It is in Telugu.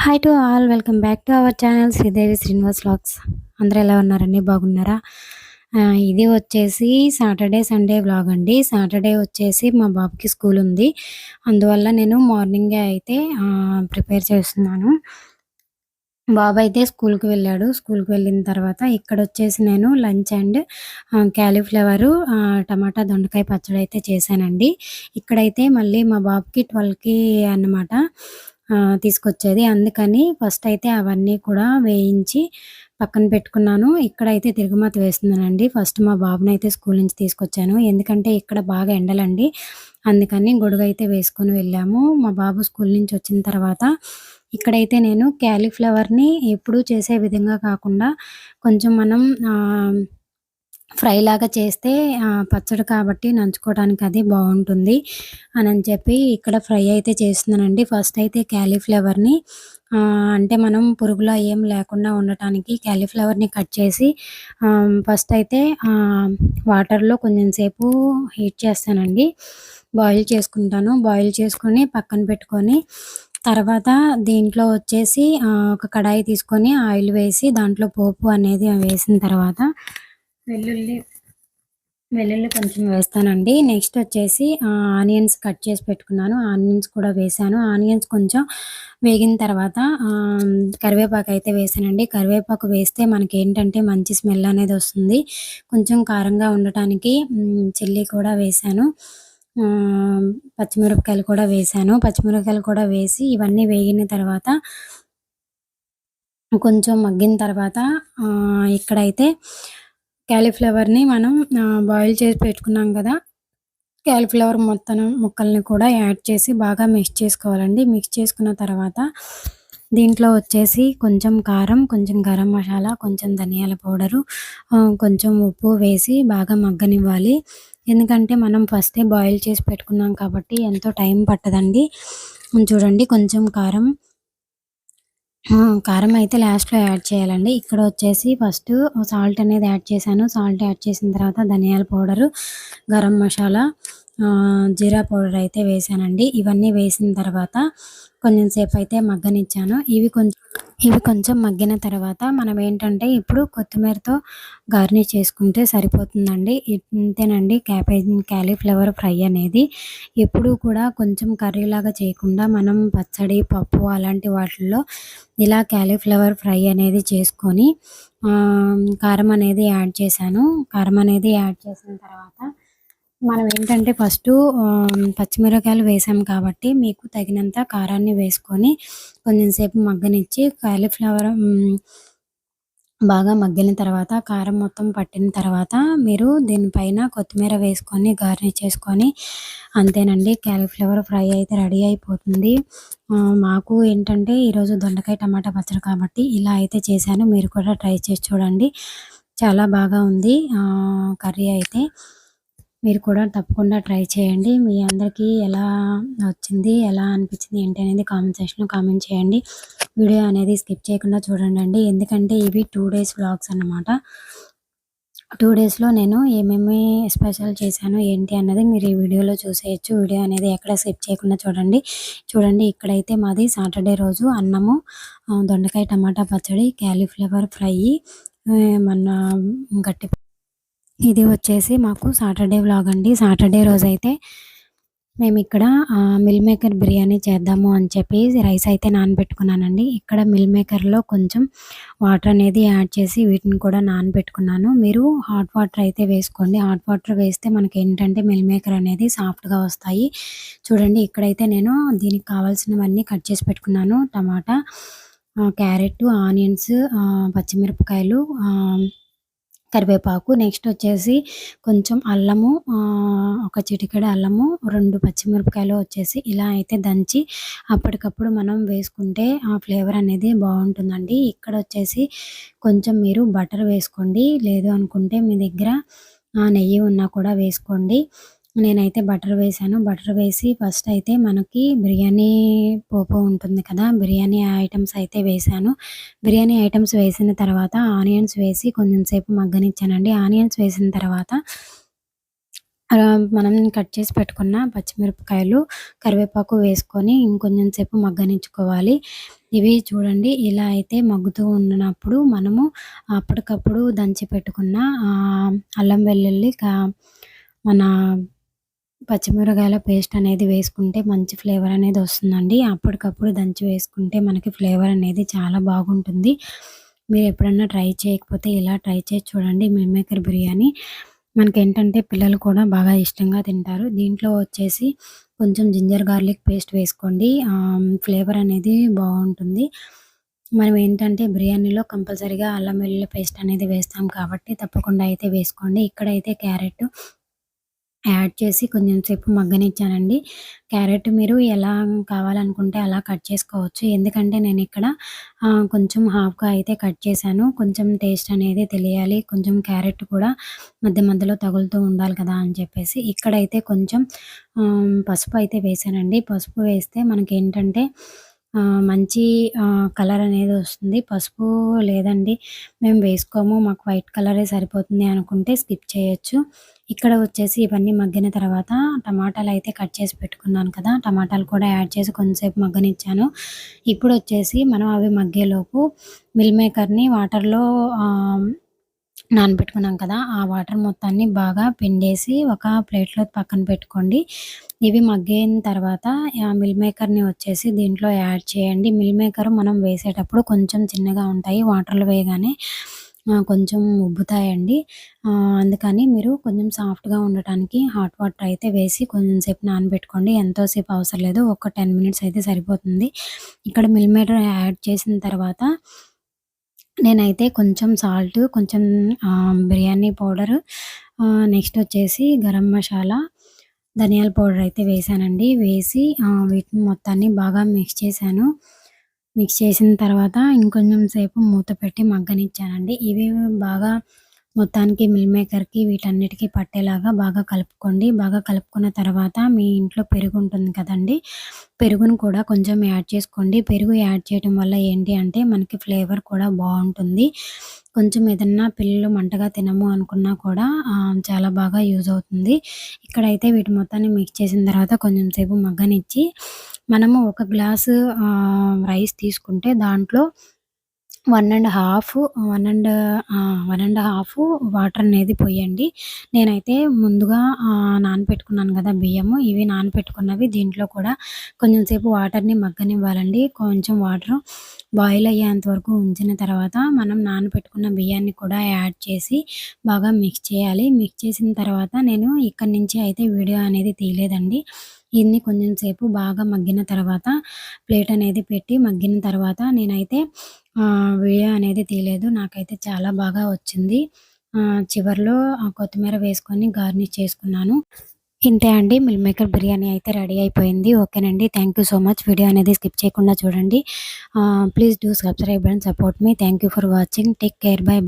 Hi to all. Welcome back to our channel Sridevi Srinivas vlogs. అందరూ ఎలా ఉన్నారండి? బాగున్నారా? ఇది వచ్చేసి సాటర్డే, సండే వ్లాగ్ అండి. సాటర్డే వచ్చేసి మా బాబుకి స్కూల్ ఉంది. అందువల్ల నేను మార్నింగే అయితే ప్రిపేర్ చేస్తున్నాను. బాబు అయితే స్కూల్‌కి వెళ్ళాడు. స్కూల్‌కి వెళ్ళిన తర్వాత ఇక్కడొచ్చేసి నేను లంచ్ అండ్ కాలీఫ్లవరు, టమాటా, దొండకాయ పచ్చడి అయితే చేశానండి. ఇక్కడైతే మళ్ళీ మా బాబుకి 12కి అన్నమాట తీసుకొచ్చేది. అందుకని ఫస్ట్ అయితే అవన్నీ కూడా వేయించి పక్కన పెట్టుకున్నాను. ఇక్కడైతే తిరగమాత వేస్తున్నానండి. ఫస్ట్ మా బాబునైతే స్కూల్ నుంచి తీసుకొచ్చాను. ఎందుకంటే ఇక్కడ బాగా ఎండలండి. అందుకని గొడుగైతే వేసుకొని వెళ్ళాము. మా బాబు స్కూల్ నుంచి వచ్చిన తర్వాత ఇక్కడైతే నేను కాలీఫ్లవర్‌ని ఎప్పుడూ చేసే విధంగా కాకుండా కొంచెం మనం ఆహ్, ఫ్రైలాగా చేస్తే పచ్చడి కాబట్టి నంచుకోవడానికి అది బావుంటుంది అనని చెప్పి ఇక్కడ ఫ్రై అయితే చేస్తున్నానండి. ఫస్ట్ అయితే కాలీఫ్లవర్‌ని అంటే మనం పురుగులు ఏం లేకుండా ఉండటానికి కాలీఫ్లవర్‌ని కట్ చేసి ఫస్ట్ అయితే వాటర్‌లో కొంచెం సేపు హీట్ చేస్తానండి. బాయిల్ చేసుకుంటాను. బాయిల్ చేసుకొని పక్కన పెట్టుకొని తర్వాత దీంట్లో వచ్చేసి ఒక కడాయి తీసుకొని ఆయిల్ వేసి దాంట్లో పోపు అనేది వేసిన తర్వాత వెల్లుల్లి వెల్లుల్లి కొంచెం వేస్తానండి. నెక్స్ట్ వచ్చేసి ఆనియన్స్ కట్ చేసి పెట్టుకున్నాను. ఆనియన్స్ కూడా వేశాను. ఆనియన్స్ కొంచెం వేగిన తర్వాత కరివేపాకు అయితే వేశానండి. కరివేపాకు వేస్తే మనకేంటంటే మంచి స్మెల్ అనేది వస్తుంది. కొంచెం కారంగా ఉండటానికి చిల్లీ కూడా వేశాను. ఆహ్, పచ్చిమిరపకాయలు కూడా వేశాను. పచ్చిమిరపకాయలు కూడా వేసి ఇవన్నీ వేగిన తర్వాత కొంచెం మగ్గిన తర్వాత ఇక్కడైతే కాలీఫ్లవర్‌ని మనం బాయిల్ చేసి పెట్టుకున్నాం కదా! కాలీఫ్లవర్ మొత్తం ముక్కల్ని కూడా యాడ్ చేసి బాగా మిక్స్ చేసుకోవాలండి. మిక్స్ చేసుకున్న తర్వాత దీంట్లో వచ్చేసి కొంచెం కారం, కొంచెం గరం మసాలా, కొంచెం ధనియాల పౌడరు, కొంచెం ఉప్పు వేసి బాగా మగ్గనివ్వాలి. ఎందుకంటే మనం ఫస్టే బాయిల్ చేసి పెట్టుకున్నాం కాబట్టి ఎంతో టైం పట్టదండి. చూడండి కొంచెం కారం కారం అయితే లాస్ట్‌లో యాడ్ చేయాలండి. ఇక్కడ వచ్చేసి ఫస్టు సాల్ట్ అనేది యాడ్ చేశాను. సాల్ట్ యాడ్ చేసిన తర్వాత ధనియాల పౌడరు, గరం మసాలా, జీరా పౌడర్ అయితే వేశానండి. ఇవన్నీ వేసిన తర్వాత కొంచెం సేపయితే మగ్గనిచ్చాను. ఇవి కొంచెం మగ్గిన తర్వాత మనం ఏంటంటే ఇప్పుడు కొత్తిమీరతో గార్నిష్ చేసుకుంటే సరిపోతుందండి. ఇంతేనండి కాలీఫ్లవర్ ఫ్రై అనేది. ఎప్పుడూ కూడా కొంచెం కర్రీలాగా చేయకుండా మనం పచ్చడి, పప్పు అలాంటి వాటిల్లో ఇలా కాలీఫ్లవర్ ఫ్రై అనేది చేసుకొని కారం అనేది యాడ్ చేశాను. కారం అనేది యాడ్ చేసిన తర్వాత మనం ఏంటంటే ఫస్టు పచ్చిమిరపకాయలు వేసాం కాబట్టి మీకు తగినంత కారాన్ని వేసుకొని కొంచెం సేపు మగ్గనిచ్చి కాలీఫ్లవర్ బాగా మగ్గిన తర్వాత కారం మొత్తం పట్టిన తర్వాత మీరు దీనిపైన కొత్తిమీర వేసుకొని గార్నిష్ చేసుకొని అంతేనండి కాలీఫ్లవర్ ఫ్రై అయితే రెడీ అయిపోతుంది. మాకు ఏంటంటే ఈరోజు దొండకాయ టమాటా పచ్చడి కాబట్టి ఇలా అయితే చేశాను. మీరు కూడా ట్రై చేసి చూడండి. చాలా బాగా ఉంది కర్రీ అయితే. మీరు కూడా తప్పకుండా ట్రై చేయండి. మీ అందరికీ ఎలా వచ్చింది? ఎలా అనిపించింది? ఏంటి అనేది కామెంట్ సెక్షన్‌లో కామెంట్ చేయండి. వీడియో అనేది స్కిప్ చేయకుండా చూడండండి. ఎందుకంటే ఇవి 2 డేస్ వ్లాగ్స్ అన్నమాట. 2 డేస్‌లో నేను ఏమేమి స్పెషల్ చేశాను, ఏంటి అన్నది మీరు ఈ వీడియోలో చూసేయొచ్చు. వీడియో అనేది ఎక్కడ స్కిప్ చేయకుండా చూడండి. చూడండి ఇక్కడైతే మాది సాటర్డే రోజు అన్నము, దొండకాయ టమాటా పచ్చడి, కాలీఫ్లవర్ ఫ్రై, మొన్న గట్టి ఇది వచ్చేసి మాకు సాటర్డే వ్లాగ్ అండి. సాటర్డే రోజైతే మేమిక్కడ మిల్ మేకర్ బిర్యానీ చేద్దాము అని చెప్పి రైస్ అయితే నానబెట్టుకున్నానండి. ఇక్కడ మిల్ మేకర్‌లో కొంచెం వాటర్ అనేది యాడ్ చేసి వీటిని కూడా నానబెట్టుకున్నాను. మీరు హాట్ వాటర్ అయితే వేసుకోండి. హాట్ వాటర్ వేస్తే మనకేంటంటే మిల్ మేకర్ అనేది సాఫ్ట్‌గా వస్తాయి. చూడండి ఇక్కడైతే నేను దీనికి కావాల్సినవన్నీ కట్ చేసి పెట్టుకున్నాను. టమాటా, క్యారెట్, ఆనియన్స్, పచ్చిమిరపకాయలు, కరివేపాకు, నెక్స్ట్ వచ్చేసి కొంచెం అల్లము, ఒక చిటికెడు అల్లము, 2 పచ్చిమిరపకాయలు వచ్చేసి ఇలా అయితే దంచి అప్పటికప్పుడు మనం వేసుకుంటే ఆ ఫ్లేవర్ అనేది బావుంటుందండి. ఇక్కడొచ్చేసి కొంచెం మీరు బటర్ వేసుకోండి. లేదు అనుకుంటే మీ దగ్గర నెయ్యి ఉన్నా కూడా వేసుకోండి. నేనైతే బటర్ వేశాను. బటర్ వేసి ఫస్ట్ అయితే మనకి బిర్యానీ పోపు ఉంటుంది కదా! బిర్యానీ ఐటెమ్స్ అయితే వేశాను. బిర్యానీ ఐటెమ్స్ వేసిన తర్వాత ఆనియన్స్ వేసి కొంచెం సేపు మగ్గనిచ్చానండి. ఆనియన్స్ వేసిన తర్వాత మనం కట్ చేసి పెట్టుకున్న పచ్చిమిరపకాయలు, కరివేపాకు వేసుకొని ఇంకొంచెం సేపు మగ్గనించుకోవాలి. ఇవి చూడండి ఇలా అయితే మగ్గుతూ ఉన్నప్పుడు మనము అప్పటికప్పుడు దంచి పెట్టుకున్న అల్లం వెల్లుల్లి మన పచ్చిమిరపకాయల పేస్ట్ అనేది వేసుకుంటే మంచి ఫ్లేవర్ అనేది వస్తుందండి. అప్పటికప్పుడు దంచి వేసుకుంటే మనకి ఫ్లేవర్ అనేది చాలా బాగుంటుంది. మీరు ఎప్పుడన్నా ట్రై చేయకపోతే ఇలా ట్రై చేసి చూడండి మిల్ మేకర్ బిర్యానీ. మనకేంటంటే పిల్లలు కూడా బాగా ఇష్టంగా తింటారు. దీంట్లో వచ్చేసి కొంచెం జింజర్ గార్లిక్ పేస్ట్ వేసుకోండి. ఫ్లేవర్ అనేది బావుంటుంది. మనం ఏంటంటే బిర్యానీలో కంపల్సరీగా అల్లం వెల్లుల్లి పేస్ట్ అనేది వేస్తాం కాబట్టి తప్పకుండా అయితే వేసుకోండి. ఇక్కడైతే క్యారెట్ యాడ్ చేసి కొంచెం సేపు మగ్గనిచ్చానండి. క్యారెట్ మీరు ఎలా కావాలనుకుంటే అలా కట్ చేసుకోవచ్చు. ఎందుకంటే నేనిక్కడ కొంచెం హాఫ్‌గా అయితే కట్ చేశాను. కొంచెం టేస్ట్ అనేది తెలియాలి. కొంచెం క్యారెట్ కూడా మధ్య మధ్యలో తగులుతూ ఉండాలి కదా అని చెప్పేసి ఇక్కడైతే కొంచెం పసుపు అయితే వేశానండి. పసుపు వేస్తే మనకేంటంటే మంచి కలర్ అనేది వస్తుంది. పసుపు లేదండి మేము వేసుకోము మాకు వైట్ కలరే సరిపోతుంది అనుకుంటే స్కిప్ చేయొచ్చు. ఇక్కడ వచ్చేసి ఇవన్నీ మగ్గిన తర్వాత టమాటాలయితే కట్ చేసి పెట్టుకున్నాను కదా! టమాటాలు కూడా యాడ్ చేసి కొంచెంసేపు మగ్గనిచ్చాను. ఇప్పుడొచ్చేసి మనం అవి మగ్గేలోపు మిల్ మేకర్‌ని వాటర్‌లో నానబెట్టుకున్నాం కదా! ఆ వాటర్ మొత్తాన్ని బాగా పిండేసి ఒక ప్లేట్‌లో పక్కన పెట్టుకోండి. ఇవి మగ్గిన తర్వాత మిల్ మేకర్‌ని వచ్చేసి దీంట్లో యాడ్ చేయండి. మిల్ మేకర్ మనం వేసేటప్పుడు కొంచెం చిన్నగా ఉంటాయి. వాటర్‌లో వేయగానే కొంచెం ఉబ్బుతాయండి. అందుకని మీరు కొంచెం సాఫ్ట్‌గా ఉండటానికి హాట్ వాటర్ అయితే వేసి కొంచెం సేపు నానబెట్టుకోండి. ఎంతో సేపు అవసరం లేదు. ఒక 10 మినిట్స్ అయితే సరిపోతుంది. ఇక్కడ మిల్ మేకర్ యాడ్ చేసిన తర్వాత నేనైతే కొంచెం సాల్ట్, కొంచెం బిర్యానీ పౌడరు, నెక్స్ట్ వచ్చేసి గరం మసాలా, ధనియాల పౌడర్ అయితే వేశానండి. వేసి వీటిని మొత్తాన్ని బాగా మిక్స్ చేశాను. మిక్స్ చేసిన తర్వాత ఇంకొంచెం సేపు మూత పెట్టి మగ్గనిచ్చానండి. ఇవి బాగా మొత్తానికి మిల్ మేకర్‌కి వీటన్నిటికి పట్టేలాగా బాగా కలుపుకోండి. బాగా కలుపుకున్న తర్వాత మీ ఇంట్లో పెరుగు ఉంటుంది కదండీ! పెరుగును కూడా కొంచెం యాడ్ చేసుకోండి. పెరుగు యాడ్ చేయడం వల్ల ఏంటి అంటే మనకి ఫ్లేవర్ కూడా బావుంటుంది. కొంచెం ఏదన్నా పిల్లలు మంటగా తినము అనుకున్నా కూడా చాలా బాగా యూజ్ అవుతుంది. ఇక్కడైతే వీటి మొత్తాన్ని మిక్స్ చేసిన తర్వాత కొంచెం సేపు మగ్గనిచ్చి మనము ఒక గ్లాసు రైస్ తీసుకుంటే దాంట్లో 1 ½ వాటర్ అనేది పొయ్యండి. నేనైతే ముందుగా నానపెట్టుకున్నాను గదా బియ్యము. ఇవి నానపెట్టుకున్నవి దీంట్లో కూడా కొంచెం సేపు వాటర్‌ని మగ్గనివ్వాలండి. కొంచెం వాటరు బాయిల్ అయ్యేంత వరకు ఉంచిన తర్వాత మనం నానపెట్టుకున్న బియ్యాన్ని కూడా యాడ్ చేసి బాగా మిక్స్ చేయాలి. మిక్స్ చేసిన తర్వాత నేను ఇక్కడి నుంచి అయితే వీడియో అనేది తీయలేదండి. దీన్ని కొంచెం సేపు బాగా మగ్గిన తర్వాత ప్లేట్ అనేది పెట్టి మగ్గిన తర్వాత నేనైతే వీడియో అనేది తీయలేదు. నాకైతే చాలా బాగా వచ్చింది. చివర్లో కొత్తిమీర వేసుకొని గార్నిష్ చేసుకున్నాను. ఇంతే అండి. మిల్ మేకర్ బిర్యానీ అయితే రెడీ అయిపోయింది. ఓకేనండి. Thank you so much. Video అనేది స్కిప్ చేయకుండా చూడండి. Please do subscribe and support me. Thank you for watching. Take care. By.